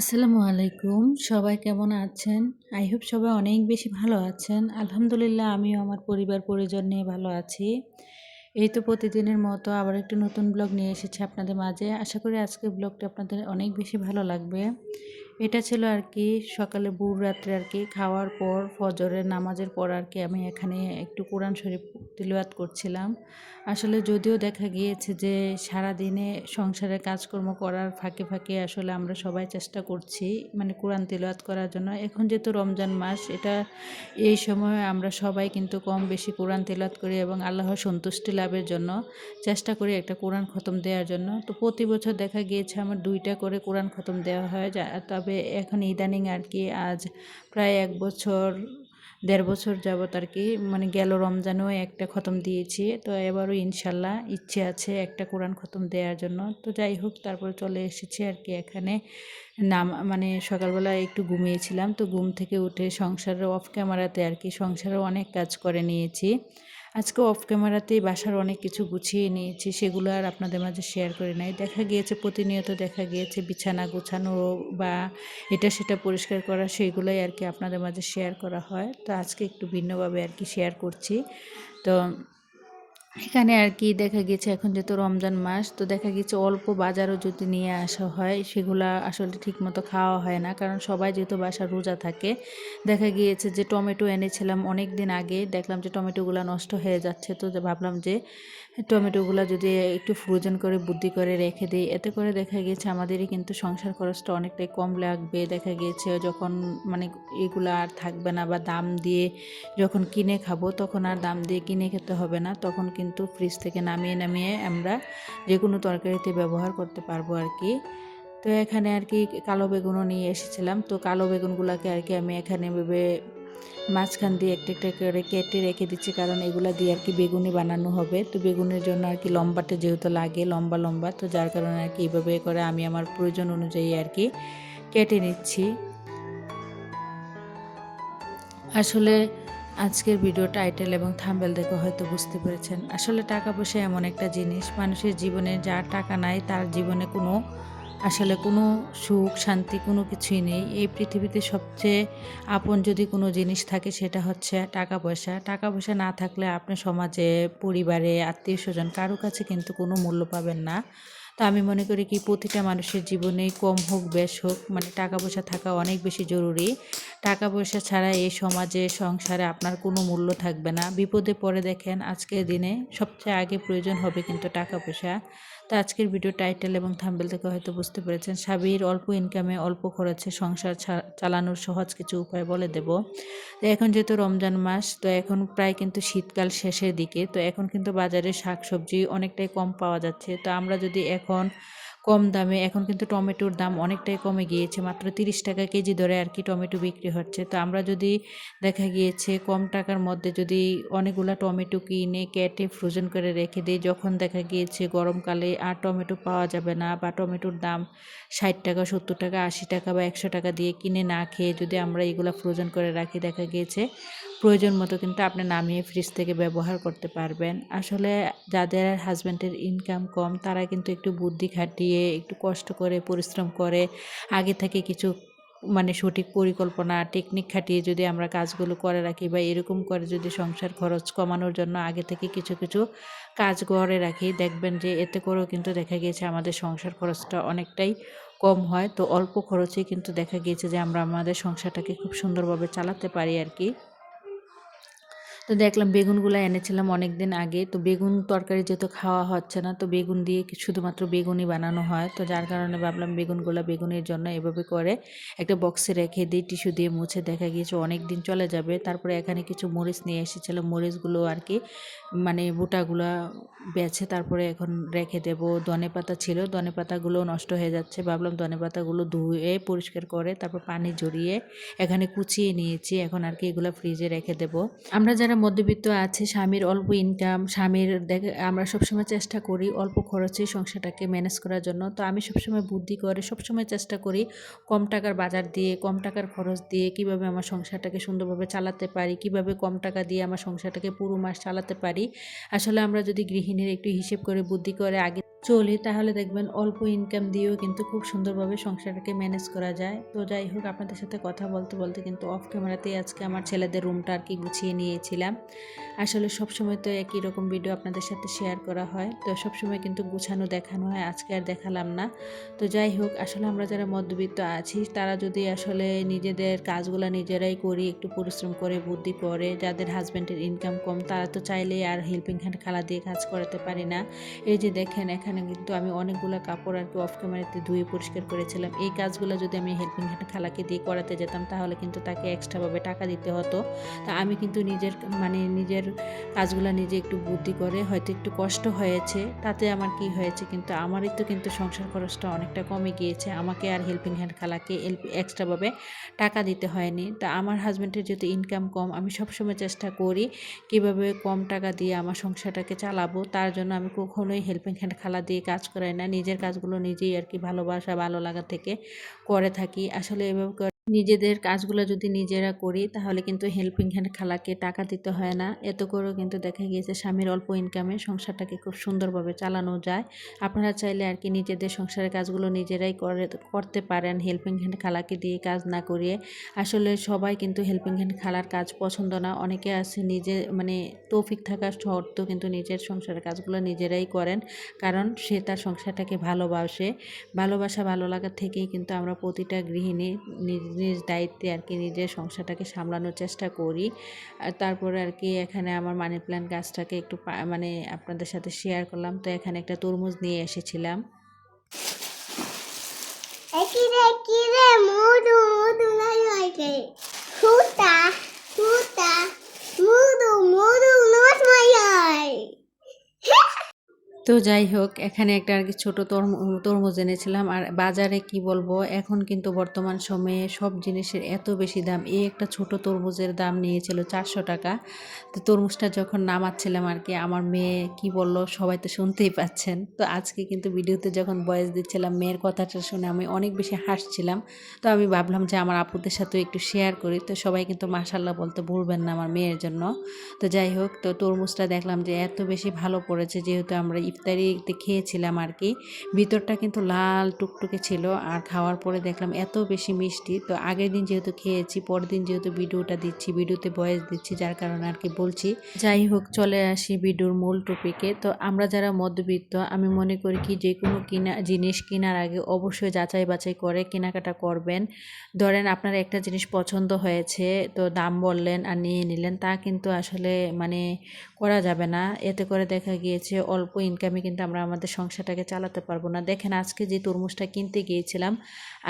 আসসালামু আলাইকুম। সবাই কেমন আছেন? আই হোপ সবাই অনেক বেশি ভালো আছেন। আলহামদুলিল্লাহ আমিও আমার পরিবার-পরিজন নিয়ে ভালো আছি। এই তো প্রতিদিনের মতো আবার একটু নতুন ব্লগ নিয়ে এসেছি আপনাদের মাঝে। আশা করি আজকের ব্লগটা আপনাদের অনেক বেশি ভালো লাগবে। এটা ছিল আরকি সকালে ভোর রাত্রে আরকি খাওয়ার পর ফজরের নামাজের পর আরকি আমি এখানে একটু কোরআন শরীফ তিলাওয়াত করছিলাম। আসলে যদিও দেখা গিয়েছে যে সারাদিনে সংসারের কাজকর্ম করার ফাঁকে আসলে আমরা সবাই চেষ্টা করছি মানে কোরআন তিলাওয়াত করার জন্য। এখন যেহেতু রমজান মাস এই সময়ে আমরা সবাই কিন্তু কম বেশি কোরআন তিলাওয়াত করি এবং আল্লাহর সন্তুষ্টি লাভের জন্য চেষ্টা করি একটা কোরআন খতম দেওয়ার জন্য। তো প্রতি বছর দেখা গিয়েছে আমার ২ টা করে কোরআন খতম দেওয়া হয়। তবে এখন ইদানিং আরকি আজ প্রায় ১ বছর ১.৫ বছর যাবত আরকি মানে গেল রমজানেও একটা খতম দিয়েছি। তো এবারও ইনশাল্লাহ ইচ্ছে আছে একটা কোরআন খতম দেওয়ার জন্য। তো যাই হোক তারপরে চলে এসেছি আরকি এখানে মানে সকালবেলা একটু ঘুমিয়েছিলাম। তো ঘুম থেকে উঠে সংসারের অফ ক্যামেরাতে আরকি সংসারের অনেক কাজ করে নিয়েছি। আজকে অফ ক্যামেরাতেই বাসার অনেক কিছু গুছিয়ে নিয়েছি, সেগুলো আর আপনাদের মাঝে শেয়ার করি নাই। দেখা গিয়েছে প্রতিনিয়ত দেখা গিয়েছে বিছানা গোছানো বা এটা সেটা পরিষ্কার করা সেগুলোই আরকি আপনাদের মাঝে শেয়ার করা হয়। তো আজকে একটু ভিন্নভাবে আরকি শেয়ার করছি। তো এখানে আরকি দেখা গিয়েছে এখন যেহেতু রমজান মাস তো দেখা গিয়েছে অল্প বাজারও যদি নিয়ে আসা হয় সেগুলা আসলে ঠিকমতো খাওয়া হয় না, কারণ সবাই যেহেতু বাসায় রোজা থাকে। দেখা গিয়েছে যে টমেটো এনেছিলাম অনেক দিন আগে, দেখলাম যে টমেটোগুলো নষ্ট হয়ে যাচ্ছে। তো ভাবলাম যে টমেটোগুলো যদি একটু ফ্রোজেন করে বুদ্ধি করে রেখে দিই, এতে করে দেখা গিয়েছে আমাদেরই কিন্তু সংসার খরচটা অনেকটাই কম লাগবে। দেখা গিয়েছে যখন মানে এগুলো আর থাকবে না বা দাম দিয়ে যখন কিনে খাবো তখন আর দাম দিয়ে কিনে খেতে হবে না, তখন কিন্তু ফ্রিজ থেকে নামিয়ে আমরা যে কোনো তরকারিতে ব্যবহার করতে পারবো আর কি। তো এখানে আর কি কালো বেগুনও নিয়ে এসেছিলাম। তো কালো বেগুনগুলোকে আর কি আমি এখানে ভেবে মাঝখান দিয়ে একটা করে কেটে রেখে দিচ্ছি, কারণ এগুলা দিয়ে আর কি বেগুনি বানানো হবে। তো বেগুনের জন্য আর কি লম্বাটা যেহেতু লাগে লম্বা, তো যার কারণে আর কি এইভাবে করে আমি আমার প্রয়োজন অনুযায়ী আর কি কেটে নিচ্ছি। আসলে আজকের ভিডিও টাইটেল এবং থাম্বনেল দেখে হয়তো বুঝতে পেরেছেন। আসলে টাকা পয়সা এমন একটা জিনিস, মানুষের জীবনে যার টাকা নাই তার জীবনে কোনো সুখ শান্তি কোনো কিছুই নেই। এই পৃথিবীতে সবচেয়ে আপন যদি কোনো জিনিস থাকে সেটা হচ্ছে টাকা পয়সা। টাকা পয়সা না থাকলে আপনি সমাজে, পরিবারে, আত্মীয়স্বজন কারো কাছে কিন্তু কোনো মূল্য পাবেন না। তো আমি মনে করি কি প্রতিটা মানুষের জীবনেই কম হোক বেশ হোক মানে টাকা পয়সা থাকা অনেক বেশি জরুরি। টাকা পয়সা ছাড়া এই সমাজে সংসারে আপনার কোনো মূল্য থাকবে না। বিপদে পড়ে দেখেন আজকের দিনে সবচেয়ে আগে প্রয়োজন হবে কিন্তু টাকা পয়সা। তো আজকের ভিডিও টাইটেল এবং থাম্বনেল থেকে হয়তো বুঝতে পেরেছেন স্বামীর অল্প ইনকামে অল্প খরচে সংসার চালানোর সহজ কিছু উপায় বলে দেব। তো এখন যেহেতু রমজান মাস, তো এখন প্রায় কিন্তু শীতকাল শেষের দিকে, তো এখন কিন্তু বাজারে শাকসবজি অনেকটাই কম পাওয়া যাচ্ছে। তো আমরা যদি এখন কম দামে, এখন কিন্তু টমেটোর দাম অনেকটাই কমে গিয়েছে, মাত্র ৩০ টাকা কেজি ধরে আর কি টমেটো বিক্রি হচ্ছে। তো আমরা যদি দেখা গিয়েছে কম টাকার মধ্যে যদি অনেকগুলা টমেটো কিনে কেটে ফ্রোজেন করে রেখে দিই, যখন দেখা গিয়েছে গরমকালে আর টমেটো পাওয়া যাবে না বা টমেটোর দাম ৬০ টাকা ৭০ টাকা ৮০ টাকা বা ১০০ টাকা দিয়ে কিনে না খেয়ে যদি আমরা এগুলো ফ্রোজেন করে রাখি, দেখা গিয়েছে প্রয়োজন মতো কিন্তু আপনি নামিয়ে ফ্রিজ থেকে ব্যবহার করতে পারবেন। আসলে যাদের হাজব্যান্ডের ইনকাম কম তারা কিন্তু একটু বুদ্ধি খাটিয়ে একটু কষ্ট করে পরিশ্রম করে আগে থেকে কিছু মানে সঠিক পরিকল্পনা টেকনিক খাটিয়ে যদি আমরা কাজগুলো করে রাখি বা এরকম করে যদি সংসার খরচ কমানোর জন্য আগে থেকে কিছু কাজ করে রাখি, দেখবেন যে এতে করেও কিন্তু দেখা গিয়েছে আমাদের সংসার খরচটা অনেকটাই কম হয়। তো অল্প খরচেই কিন্তু দেখা গিয়েছে যে আমরা আমাদের সংসারটাকে খুব সুন্দরভাবে চালাতে পারি আর কি। তো দেখলাম বেগুনগুলো এনেছিলাম অনেক দিন আগে, তো বেগুন তরকারি যেহেতু খাওয়া হচ্ছে না, তো বেগুন দিয়ে শুধুমাত্র বেগুনই বানানো হয়। তো যার কারণে ভাবলাম বেগুনের জন্য এভাবে করে একটা বক্সে রেখে দিই, টিস্যু দিয়ে মুছে, দেখা গিয়েছে অনেক দিন চলে যাবে। তারপরে এখানে কিছু মরিচ নিয়ে এসেছিলাম, মরিচগুলো আর কি মানে বোটাগুলা বেছে তারপরে এখন রেখে দেব। ধনেপাতা ছিল, ধনেপাতাগুলো নষ্ট হয়ে যাচ্ছে, ভাবলাম ধনেপাতাগুলো ধুয়ে পরিষ্কার করে তারপর পানি ঝরিয়ে এখানে কুচিয়ে নিয়েছি, এখন আর কি এগুলো ফ্রিজে রেখে দেব। আমরা যারা মধ্যবিত্ত আছে, স্বামীর অল্প ইনকাম, স্বামীর আমরা সবসময় চেষ্টা করি অল্প খরচে সংসারটাকে ম্যানেজ করার জন্য। তো আমি সবসময় বুদ্ধি করে সবসময় চেষ্টা করি কম টাকার বাজার দিয়ে, কম টাকার খরচ দিয়ে কীভাবে আমার সংসারটাকে সুন্দরভাবে চালাতে পারি, কীভাবে কম টাকা দিয়ে আমার সংসারটাকে পুরো মাস চালাতে পারি। আসলে আমরা যদি গৃহিণীর একটু হিসেব করে বুদ্ধি করে আগে চলি তাহলে দেখবেন অল্প ইনকাম দিয়েও কিন্তু খুব সুন্দরভাবে সংসারটাকে ম্যানেজ করা যায়। তো যাই হোক, আপনাদের সাথে কথা বলতে বলতে কিন্তু অফ ক্যামেরাতেই আজকে আমার ছেলেদের রুমটা আর কি গুছিয়ে নিয়েছিলাম। আসলে সবসময় তো একই রকম ভিডিও আপনাদের সাথে শেয়ার করা হয়, তো সবসময় কিন্তু গুছানো দেখানো হয়, আজকে আর দেখালাম না। তো যাই হোক, আসলে আমরা যারা মধ্যবিত্ত আছি তারা যদি আসলে নিজেদের কাজগুলো নিজেরাই করি, একটু পরিশ্রম করে বুদ্ধি করে, যাদের হাজব্যান্ডের ইনকাম কম তারা তো চাইলেই আর হেল্পিং হ্যান্ড খালা দিয়ে কাজ করাতে পারি না। এই যে দেখেন, এখানে কিন্তু আমি অনেকগুলো কাপড় আর কি অফ ক্যামেরাতে ধুয়ে পরিষ্কার করেছিলাম। এই কাজগুলো যদি আমি হেল্পিং হ্যান্ড খালাকে দিয়ে করাতে যেতাম তাহলে কিন্তু তাকে এক্সট্রাভাবে টাকা দিতে হতো। তা আমি কিন্তু নিজের কাজগুলো নিজে একটু বুদ্ধি করে, হয়তো একটু কষ্ট হয়েছে, তাতে আমার কি হয়েছে, কিন্তু আমারই তো কিন্তু সংসার খরচটা অনেকটা কমে গিয়েছে। আমাকে আর হেল্পিং হ্যান্ড খালাকে এক্সট্রাভাবে টাকা দিতে হয়নি। তা আমার হাজব্যান্ডের যেহেতু ইনকাম কম, আমি সবসময় চেষ্টা করি কিভাবে কম টাকা দিয়ে আমার সংসারটাকে চালাবো। তার জন্য আমি কখনোই হেল্পিং হ্যান্ড খালা দিয়ে কাজ করাই না, নিজের কাজগুলো নিজেই আর কি ভালোবাসা ভালো লাগা থেকে করে থাকি। আসলে এভাবে নিজেদের কাজগুলো যদি নিজেরা করি তাহলে কিন্তু হেল্পিং হ্যান্ড খালাকে টাকা দিতে হয় না। এত করেও কিন্তু দেখা গিয়েছে স্বামীর অল্প ইনকামে সংসারটাকে খুব সুন্দরভাবে চালানো যায়। আপনারা চাইলে আর কি নিজেদের সংসারের কাজগুলো নিজেরাই করতে পারেন, হেল্পিং হ্যান্ড খালাকে দিয়ে কাজ না করিয়ে। আসলে সবাই কিন্তু হেল্পিং হ্যান্ড খালার কাজ পছন্দ না, অনেকে আছে নিজে তৌফিক থাকা সত্ত্বেও কিন্তু নিজের সংসারের কাজগুলো নিজেরাই করেন, কারণ সে তার সংসারটাকে ভালোবাসা ভালো লাগার থেকেই কিন্তু আমরা প্রতিটা গৃহিণী নিজ নিজ দায়িত্বে আর কি নিজের সংসারটাকে সামলানোর চেষ্টা করি। আর তারপরে আর কি এখানে আমার মানি প্ল্যান্ট গাছটাকে একটু আপনাদের সাথে শেয়ার করলাম। তো এখানে একটা তরমুজ নিয়ে এসেছিলাম। তো যাই হোক, এখানে একটা আর কি ছোটো তরমুজ এনেছিলাম। আর বাজারে কি বলবো, এখন কিন্তু বর্তমান সময়ে সব জিনিসের এত বেশি দাম। এই একটা ছোট তরমুজের দাম নিয়েছিল 400 টাকা। তো তরমুজটা যখন নামাচ্ছিলাম আর কি, আমার মেয়ে কি বললো সবাই তো শুনতেই পাচ্ছেন। তো আজকে কিন্তু ভিডিওতে যখন ভয়েস দিচ্ছিলাম মেয়ের কথাটা শুনে আমি অনেক বেশি হাসছিলাম। তো আমি ভাবলাম যে আমার আপুদের সাথেও একটু শেয়ার করি। তো সবাই কিন্তু মাশাআল্লাহ বলতে ভুলবেন না আমার মেয়ের জন্য। তো যাই হোক, তো তরমুজটা দেখলাম যে এত বেশি ভালো পড়েছে, যেহেতু আমরা ইফতারিতে খেয়েছিলাম আর কি। ভিতরটা কিন্তু লাল টুকটুকে ছিল, আর খাওয়ার পরে দেখলাম এত বেশি মিষ্টি। তো আগের দিন যেহেতু খেয়েছি, পরের দিন যেহেতু ভিডিওতে ভয়েস দিচ্ছি, যার কারণে আর কি বলছি। যাই হোক, চলে আসি ভিডিওর মূল টপিকে। তো আমরা যারা মধ্যবিত্ত, আমি মনে করি কি যে কোনো জিনিস কেনার আগে অবশ্যই যাচাই বাছাই করে কেনাকাটা করবেন। ধরেন আপনার একটা জিনিস পছন্দ হয়েছে, তো দাম বললেন আর নিয়ে নিলেন, তা কিন্তু আসলে করা যাবে না। এতে করে দেখা গিয়েছে অল্প ইনকামে কিন্তু আমরা আমাদের সংসারটাকে চালাতে পারবো না। দেখেন, আজকে যে তরমুজটা কিনতে গিয়েছিলাম,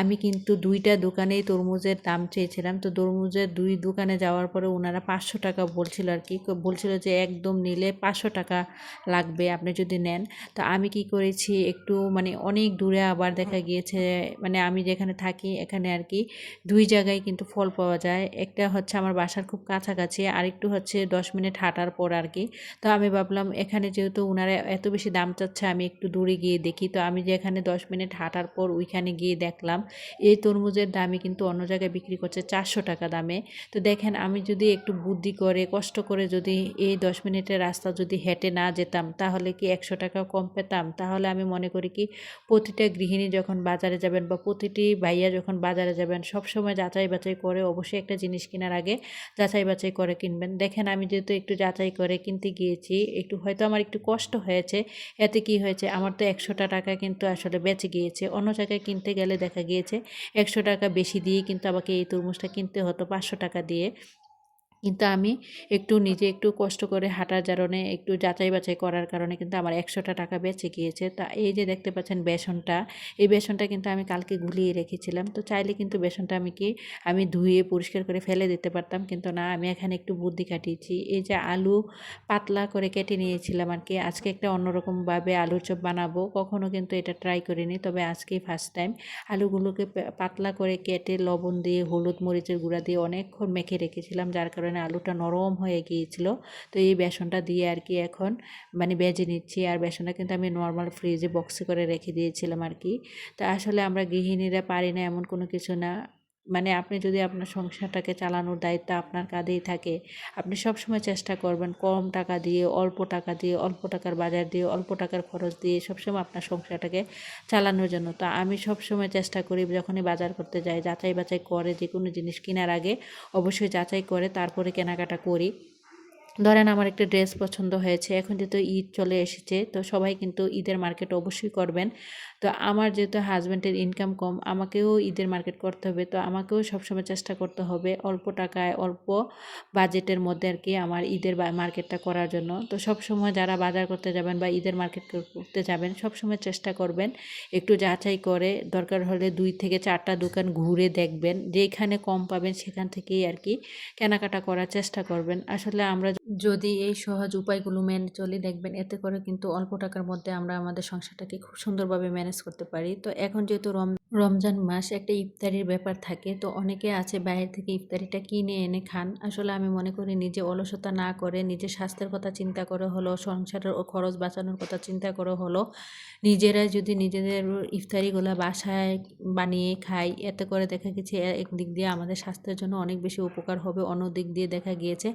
আমি কিন্তু 2টা দোকানেই তরমুজের দাম চেয়েছিলাম। তো তরমুজের 2 দোকানে যাওয়ার পরে ওনারা 500 টাকা বলছিল আর কি, বলছিল যে একদম নিলে 500 টাকা লাগবে আপনি যদি নেন। তো আমি কি করেছি, একটু অনেক দূরে, আবার দেখা গিয়েছে আমি যেখানে থাকি এখানে আর কি 2 জায়গায় কিন্তু ফল পাওয়া যায়। একটা হচ্ছে আমার বাসার খুব কাছাকাছি, আরেকটু হচ্ছে 10 মিনিট হাঁটার পর আর কি। তো আমি ভাবলাম এখানে যেহেতু ওনারা এত বেশি দাম চাচ্ছে, আমি একটু দূরে গিয়ে দেখি। তো আমি যেখানে 10 মিনিট হাঁটার পর ওইখানে গিয়ে দেখলাম এই তরমুজের দামই কিন্তু অন্য জায়গায় বিক্রি করছে 400 টাকা দামে। তো দেখেন, আমি যদি একটু বুদ্ধি করে কষ্ট করে যদি এই 10 মিনিটের রাস্তা যদি হেঁটে না যেতাম তাহলে কি 100 টাকা কম পেতাম? তাহলে আমি মনে করি কি প্রতিটা গৃহিণী যখন বাজারে যাবেন বা প্রতিটি ভাইয়া যখন বাজারে যাবেন, সবসময় যাচাই বাছাই করে অবশ্যই একটা জিনিস কেনার আগে যাচাই বাছাই করে কিনবেন। দেখেন, আমি যেহেতু একটু যাচাই করে কিনতে গিয়েছি, একটু হয়তো আমার একটু কষ্ট হয়েছে। এতে কি হয়েছে, আমার তো 100 টাকা কিন্তু আসলে বেঁচে গিয়েছে। অন্য জায়গায় কিনতে গেলে দেখা গিয়েছে 100 টাকা বেশি দিয়ে কিন্তু আমাকে এই তরমুজটা কিনতে হতো 500 টাকা দিয়ে। কিন্তু আমি নিজে একটু কষ্ট করে হাঁটার কারণে, একটু যাচাই বাছাই করার কারণে কিন্তু আমার 100 টাকা বেঁচে গিয়েছে। তা এই যে দেখতে পাচ্ছেন বেসনটা, এই বেসনটা কিন্তু আমি কালকে গুলিয়ে রেখেছিলাম। তো চাইলে কিন্তু বেসনটা আমি ধুয়ে পরিষ্কার করে ফেলে দিতে পারতাম, কিন্তু না, আমি এখানে একটু বুদ্ধি খাটিয়েছি। এই যে আলু পাতলা করে কেটে নিয়েছিলাম আর কি, আজকে একটা অন্যরকমভাবে আলুর চপ বানাবো। কখনো কিন্তু এটা ট্রাই করিনি, তবে আজকেই ফার্স্ট টাইম। আলুগুলোকে পাতলা করে কেটে লবণ দিয়ে, হলুদ মরিচের গুঁড়া দিয়ে অনেকক্ষণ মেখে রেখেছিলাম, যার কারণে কারণে আলুটা নরম হয়ে গিয়েছিল। তো এই বেসনটা দিয়ে আর কি এখন মানে ভেজে নিচ্ছি। আর বেসনটা কিন্তু আমি নর্মাল ফ্রিজে বক্সে করে রেখে দিয়েছিলাম আর কি। তো আসলে আমরা গৃহিণীরা পারি না এমন কোনো কিছু না। মানে আপনি যদি আপনার সংসারটাকে চালানোর দায়িত্ব আপনার কাঁধেই থাকে, আপনি সবসময় চেষ্টা করবেন কম টাকা দিয়ে, অল্প টাকা দিয়ে, অল্প টাকার বাজার দিয়ে, অল্প টাকার খরচ দিয়ে সবসময় আপনার সংসারটাকে চালানোর জন্য। তো আমি সবসময় চেষ্টা করি যখনই বাজার করতে যাই, যাচাই বাছাই করে যে কোনো জিনিস কেনার আগে অবশ্যই যাচাই করে তারপরে কেনাকাটা করি। ধরেন আমার একটা ড্রেস পছন্দ হয়েছে, এখন যেহেতু ঈদ চলে এসেছে, তো সবাই কিন্তু ঈদের মার্কেট অবশ্যই করবেন। তো আমার যেহেতু হাজব্যান্ডের ইনকাম কম, আমাকেও ঈদের মার্কেট করতে হবে। তো আমাকেও সবসময় চেষ্টা করতে হবে অল্প টাকায়, অল্প বাজেটের মধ্যে আর কি আমার ঈদের মার্কেটটা করার জন্য। তো সবসময় যারা বাজার করতে যাবেন বা ঈদের মার্কেট করতে যাবেন, সবসময় চেষ্টা করবেন একটু যাচাই করে, দরকার হলে 2 থেকে 4টা দোকান ঘুরে দেখবেন, যেখানে কম পাবেন সেখান থেকেই আর কি কেনাকাটা করার চেষ্টা করবেন। আসলে আমরা যদি এই সহজ উপায়গুলো মেনে চলি, দেখবেন এতে করে কিন্তু অল্প টাকার মধ্যে আমরা আমাদের সংসারটাকে খুব সুন্দরভাবে ম্যানেজ করতে পারি। তো এখন যেহেতু রমজান মাস, একটা ইফতারির ব্যাপার থাকে, তো অনেকে আছে বাইরে থেকে ইফতারিটা কিনে এনে খান। আসলে আমি মনে করি নিজে অলসতা না করে, নিজের স্বাস্থ্যের কথা চিন্তা করে হলো, সংসারের খরচ বাঁচানোর কথা চিন্তা করে হলো, নিজেরাই যদি নিজেদের ইফতারিগুলো বাসায় বানিয়ে খাই, এতে করে দেখা গেছে একদিক দিয়ে আমাদের স্বাস্থ্যের জন্য অনেক বেশি উপকার হবে, অন্য দিক দিয়ে দেখা গিয়েছে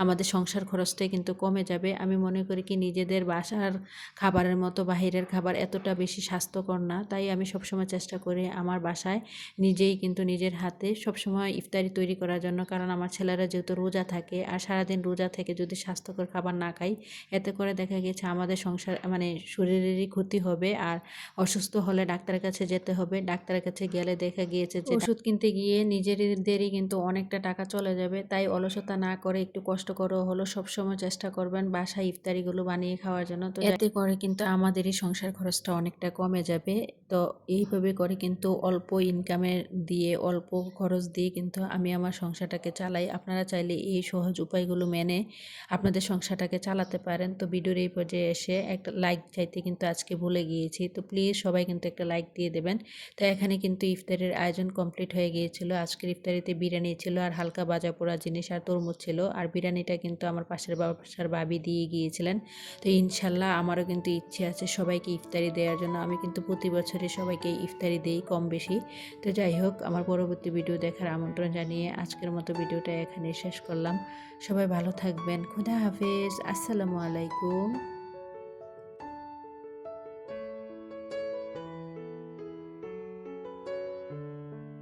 আমাদের সংসার খরচটাই কিন্তু কমে যাবে। আমি মনে করি কি নিজেদের বাসার খাবারের মতো বাহিরের খাবার এতটা বেশি স্বাস্থ্যকর না। তাই আমি সবসময় চেষ্টা করি আমার বাসায় নিজেই কিন্তু নিজের হাতে সবসময় ইফতারি তৈরি করার জন্য। কারণ আমার ছেলেরা যেহেতু রোজা থাকে, আর সারাদিন রোজা থেকে যদি স্বাস্থ্যকর খাবার না খাই, এতে করে দেখা গেছে আমাদের সংসার মানে শরীরেরই ক্ষতি হবে। আর অসুস্থ হলে ডাক্তারের কাছে যেতে হবে, ডাক্তারের কাছে গেলে দেখা গিয়েছে যে ওষুধ কিনতে গিয়ে নিজেদেরই কিন্তু অনেকটা টাকা চলে যাবে। তাই অলসতা না করে একটু কষ্ট করে হলো সবসময় চেষ্টা করবেন বাসায় ইফতারিগুলো বানিয়ে খাওয়ার জন্য। তো এতে করে কিন্তু আমাদেরই সংসার খরচটা অনেকটা কমে যাবে। তো এইভাবে করে কিন্তু অল্প ইনকামের দিয়ে, অল্প খরচ দিয়ে কিন্তু আমি আমার সংসারটাকে চালাই। আপনারা চাইলে এই সহজ উপায়গুলো মেনে আপনাদের সংসারটাকে চালাতে পারেন। তো ভিডিওর এই পর্যায়ে এসে একটা লাইক চাইতে কিন্তু আজকে ভুলে গিয়েছি, তো প্লিজ সবাই কিন্তু একটা লাইক দিয়ে দেবেন। তো এখানে কিন্তু ইফতারের আয়োজন কমপ্লিট হয়ে গিয়েছিল। আজকের ইফতারিতে বিরিয়ানি ছিল, আর হালকা ভাজা পোড়া জিনিস, আর তরমুজ ছিল। আর বিরিয়ানিটা কিন্তু আমার পাশের বাসার ভাবি দিয়ে গিয়েছিলেন। তো ইনশাল্লাহ আমারও কিন্তু ইচ্ছে আছে সবাইকে ইফতারি দেওয়ার জন্য। আমি কিন্তু প্রতি বছরই সবাইকে ইফতারি দেই কম বেশি। তো যাই হোক, আমার পরবর্তী ভিডিও দেখার আমন্ত্রণ জানিয়ে আজকের মতো ভিডিওটা এখানে শেষ করলাম। সবাই ভালো থাকবেন। খুদা হাফেজ। আসসালামু আলাইকুম।